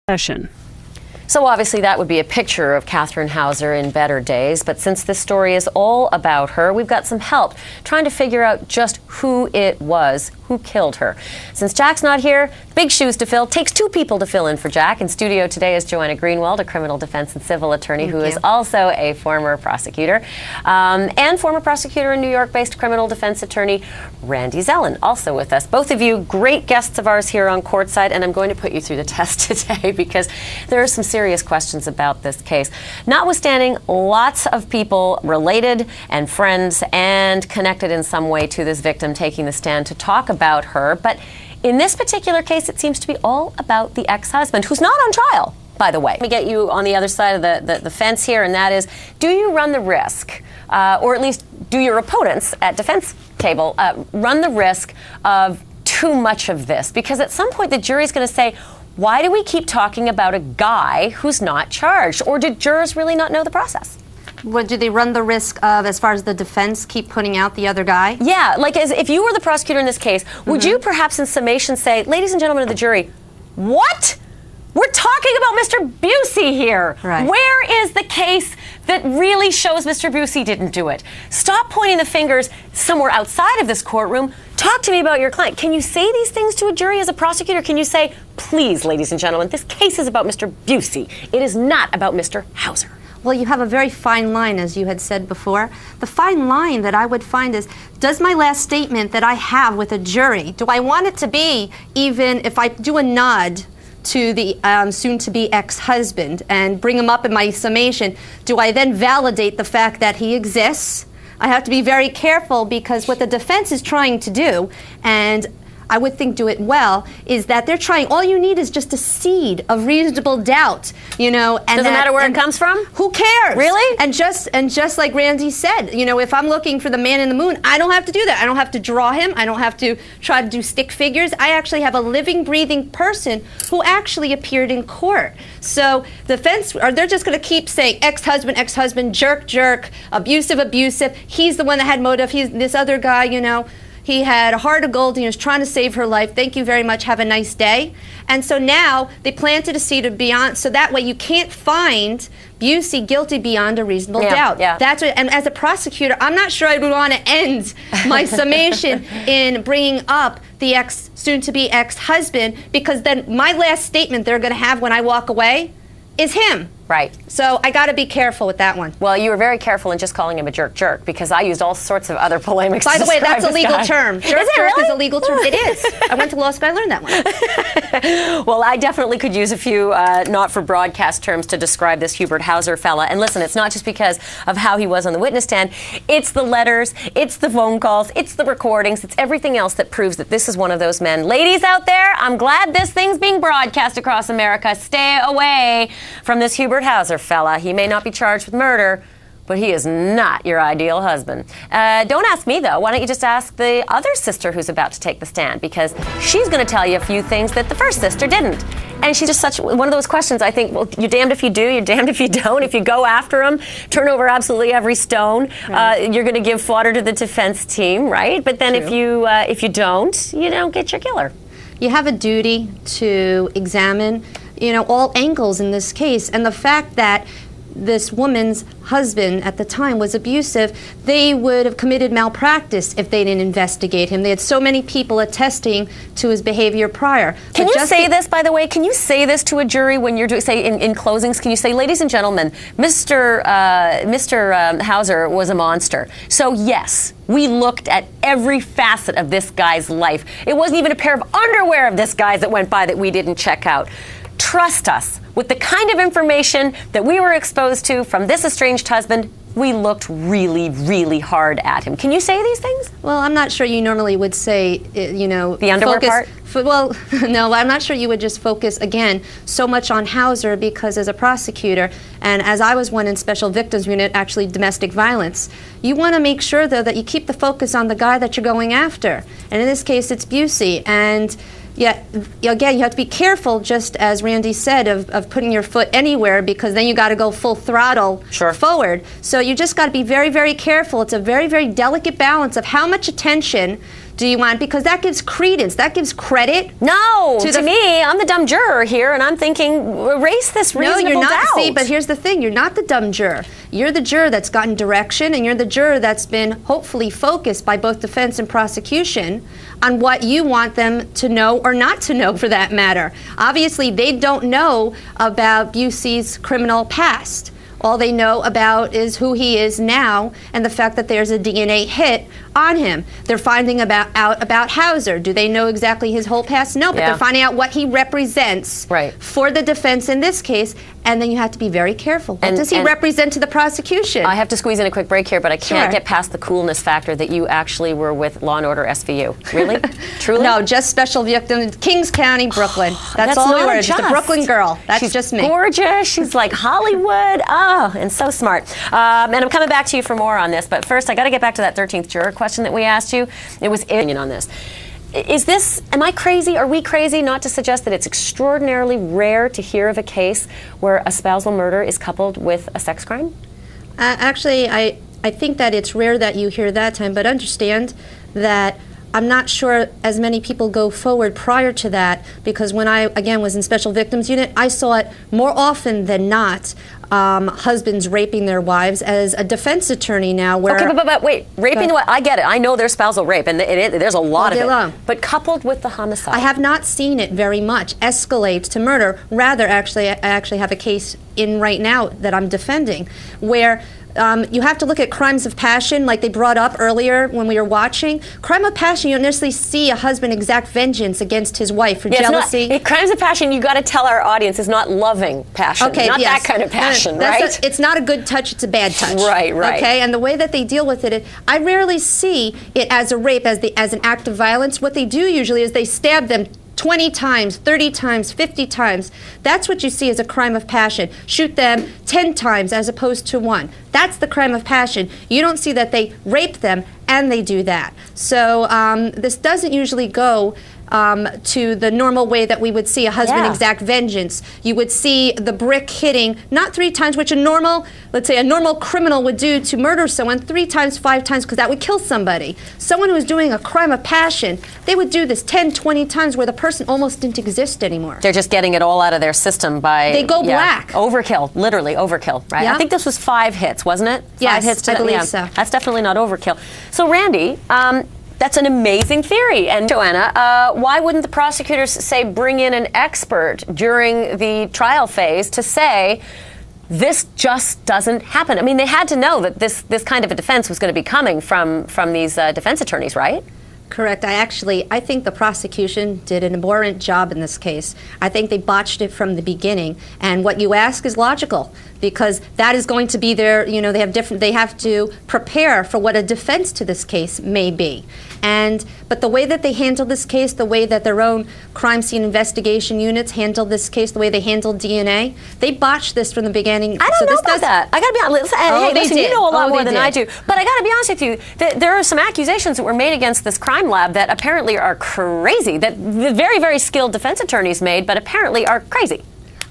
Session. So obviously that would be a picture of Catherine Hauser in better days, but since this story is all about her, we've got some help trying to figure out just who it was who killed her. Since Jack's not here, big shoes to fill. Takes two people to fill in for Jack. In studio today is Joanna Greenwald, a criminal defense and civil attorney who is also a former prosecutor, and former prosecutor and New York-based criminal defense attorney Randy Zellin, also with us. Both of you great guests of ours here on Courtside, and I'm going to put you through the test today because there are some serious questions about this case. Notwithstanding, lots of people related and friends and connected in some way to this victim taking the stand to talk about her, but in this particular case, it seems to be all about the ex-husband, who's not on trial, by the way. Let me get you on the other side of the fence here, and that is, do you run the risk, or at least do your opponents at defense table run the risk of too much of this? Because at some point, the jury's going to say, why do we keep talking about a guy who's not charged? Or do jurors really not know the process? What, do they run the risk of, as far as the defense, keep putting out the other guy? Yeah, like if you were the prosecutor in this case, would you perhaps in summation say, ladies and gentlemen of the jury, what? We're talking about Mr. Busey here. Right. Where is the case that really shows Mr. Busey didn't do it? Stop pointing the fingers somewhere outside of this courtroom. Talk to me about your client. Can you say these things to a jury as a prosecutor? Can you say, please, ladies and gentlemen, this case is about Mr. Busey. It is not about Mr. Hauser. Well, you have a very fine line, as you had said before. The fine line that I would find is, does my last statement that I have with a jury, do I want it to be, even if I do a nod to the soon-to-be ex-husband and bring him up in my summation, do I then validate the fact that he exists? I have to be very careful, because what the defense is trying to do, and I would think do it well, is that they're trying, all you need is just a seed of reasonable doubt, you know. And doesn't matter where it comes from? Who cares? Really? And just like Randy said, you know, if I'm looking for the man in the moon, I don't have to do that. I don't have to draw him. I don't have to try to do stick figures. I actually have a living, breathing person who actually appeared in court. So the defense, they're just going to keep saying ex-husband, ex-husband, jerk, jerk, abusive, abusive. He's the one that had motive. He's this other guy, you know. He had a heart of gold and he was trying to save her life. Thank you very much. Have a nice day. And so now they planted a seed of beyond, so that way you can't find Busey guilty beyond a reasonable doubt. Yeah. That's what, and as a prosecutor, I'm not sure I would want to end my summation in bringing up the soon-to-be ex-husband, because then my last statement they're going to have when I walk away is him. Right. So I got to be careful with that one. Well, you were very careful in just calling him a jerk, because I used all sorts of other polemics. By the way, that's a legal guy. term. Jerk, really? is a legal term. It is. I went to law school. I learned that one. Well, I definitely could use a few not for broadcast terms to describe this Hubert Hauser fella. And listen, it's not just because of how he was on the witness stand. It's the letters, it's the phone calls, it's the recordings, it's everything else that proves that this is one of those men. Ladies out there, I'm glad this thing's being broadcast across America. Stay away from this Hubert Hauser fella. He may not be charged with murder, but he is not your ideal husband. Don't ask me, though. Why don't you just ask the other sister who's about to take the stand, because she's going to tell you a few things that the first sister didn't. And she's just such one of those questions, I think, well, you're damned if you do, you're damned if you don't. If you go after him, turn over absolutely every stone, you're going to give fodder to the defense team, right? But then if you don't get your killer. You have a duty to examine, you know, all angles in this case, and the fact that this woman's husband at the time was abusive, they would have committed malpractice if they didn't investigate him. They had so many people attesting to his behavior prior. Can you say this, by the way? Can you say this to a jury when you're say in closings? Can you say, ladies and gentlemen, Mr. Hauser was a monster. So yes, we looked at every facet of this guy's life. It wasn't even a pair of underwear of this guy's that went by that we didn't check out. Trust us, with the kind of information that we were exposed to from this estranged husband, we looked really, really hard at him. Can you say these things? Well, I'm not sure you normally would say, you know, the underwear part? Well, no, I'm not sure you would just focus, again, so much on Hauser, because as a prosecutor, and as I was one in Special Victims Unit, actually domestic violence, you want to make sure, though, that you keep the focus on the guy that you're going after. And in this case, it's Busey. And yeah, again, you have to be careful, just as Randy said, of putting your foot anywhere, because then you got to go full throttle forward. So you just got to be very, very careful. It's a very, very delicate balance of how much attention Do you want, because that gives credence, that gives credit. No, to me, I'm the dumb juror here, and I'm thinking, erase this reasonable No, you're not. doubt. See, but here's the thing: you're not the dumb juror. You're the juror that's gotten direction, and you're the juror that's been hopefully focused by both defense and prosecution on what you want them to know or not to know, for that matter. Obviously, they don't know about Busey's criminal past. All they know about is who he is now and the fact that there's a DNA hit on him. They're finding out about Hauser. Do they know exactly his whole past? No, but they're finding out what he represents for the defense in this case. And then you have to be very careful. What does he represent to the prosecution? I have to squeeze in a quick break here, but I can't get past the coolness factor that you actually were with Law & Order SVU. Really? Truly? No, just special victim, Kings County, Brooklyn. That's all we were, just a Brooklyn girl. That's She's just me. Gorgeous. She's like Hollywood. Oh, and so smart. And I'm coming back to you for more on this, but first I got to get back to that 13th juror question that we asked you. It was opinion on this. Is this, am I crazy? Are we crazy not to suggest that it's extraordinarily rare to hear of a case where a spousal murder is coupled with a sex crime? Actually, I think that it's rare that you hear that time, but understand that I'm not sure as many people go forward prior to that, because when I, again, was in Special Victims Unit, I saw it more often than not, husbands raping their wives. As a defense attorney now, where... Okay, but wait, raping the wife, I get it. I know there's spousal rape, and there's a lot of it. But coupled with the homicide. I have not seen it very much escalate to murder. Rather, actually, I actually have a case in right now that I'm defending, where you have to look at crimes of passion, like they brought up earlier when we were watching. Crime of passion, you don't necessarily see a husband exact vengeance against his wife for jealousy. Crimes of passion, you got to tell our audience, is not loving passion. Okay, not that kind of passion, right? It's not a good touch, it's a bad touch. Right. Okay, and the way that they deal with it, I rarely see it as a rape, as an act of violence. What they do usually is they stab them 20 times, 30 times, 50 times. That's what you see as a crime of passion. Shoot them 10 times as opposed to 1. That's the crime of passion. You don't see that they rape them and they do that. So this doesn't usually go to the normal way that we would see a husband exact vengeance. You would see the brick hitting not 3 times, which a normal, let's say a normal criminal would do to murder someone, 3 times, 5 times, because that would kill somebody. Someone who is doing a crime of passion, they would do this 10, 20 times where the person almost didn't exist anymore. They're just getting it all out of their system by... They go black. Overkill, literally overkill, right? I think this was 5 hits, wasn't it? 5 yes, hits to I believe so. That's definitely not overkill. So Randy, that's an amazing theory. And Joanna, why wouldn't the prosecutors say bring in an expert during the trial phase to say this just doesn't happen? I mean, they had to know that this kind of a defense was going to be coming from these defense attorneys, right? Correct. I think the prosecution did an abhorrent job in this case. I think they botched it from the beginning. And what you ask is logical, because that is going to be their, they have to prepare for what a defense to this case may be. But the way that they handled this case, the way that their own crime scene investigation units handled this case, the way they handled DNA, they botched this from the beginning. I don't know about that. I got to be honest. Listen, you know a lot more than I do. But I got to be honest with you. There are some accusations that were made against this crime lab that apparently are crazy, that the very, very skilled defense attorneys made, but apparently are crazy.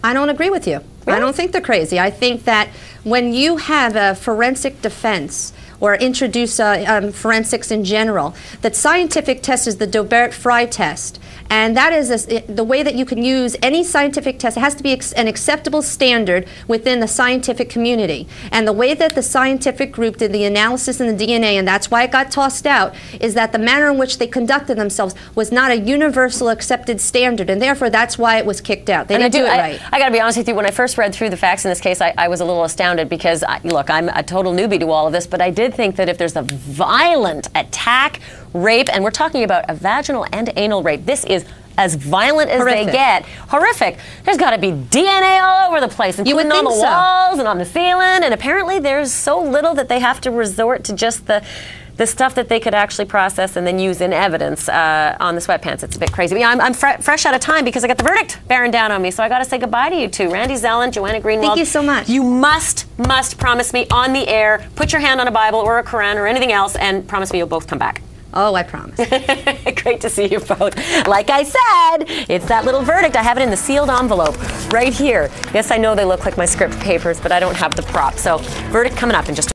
I don't agree with you. Really? I don't think they're crazy. I think that when you have a forensic defense or introduce forensics in general, that scientific test is the Doebert-Frye test. And that is the way that you can use any scientific test. It has to be an acceptable standard within the scientific community. And the way that the scientific group did the analysis in the DNA, and that's why it got tossed out, is that the manner in which they conducted themselves was not a universal accepted standard. And therefore, that's why it was kicked out. They didn't do it right. I got to be honest with you, when I first read through the facts in this case, I was a little astounded because, look, I'm a total newbie to all of this, but I did think that if there's a violent attack, rape, and we're talking about a vaginal and anal rape, this is as violent as they get. Horrific. There's got to be DNA all over the place, including on the walls and on the ceiling, and apparently there's so little that they have to resort to just the stuff that they could actually process and then use in evidence on the sweatpants. It's a bit crazy. But yeah, I'm fresh out of time because I got the verdict bearing down on me, so I got to say goodbye to you two. Randy Zelen, Joanna Greenwald. Thank you so much. You must promise me on the air, put your hand on a Bible or a Quran or anything else, and promise me you'll both come back. Oh, I promise. Great to see you both. Like I said, it's that little verdict. I have it in the sealed envelope right here. Yes, I know they look like my script papers, but I don't have the prop. So verdict coming up in just a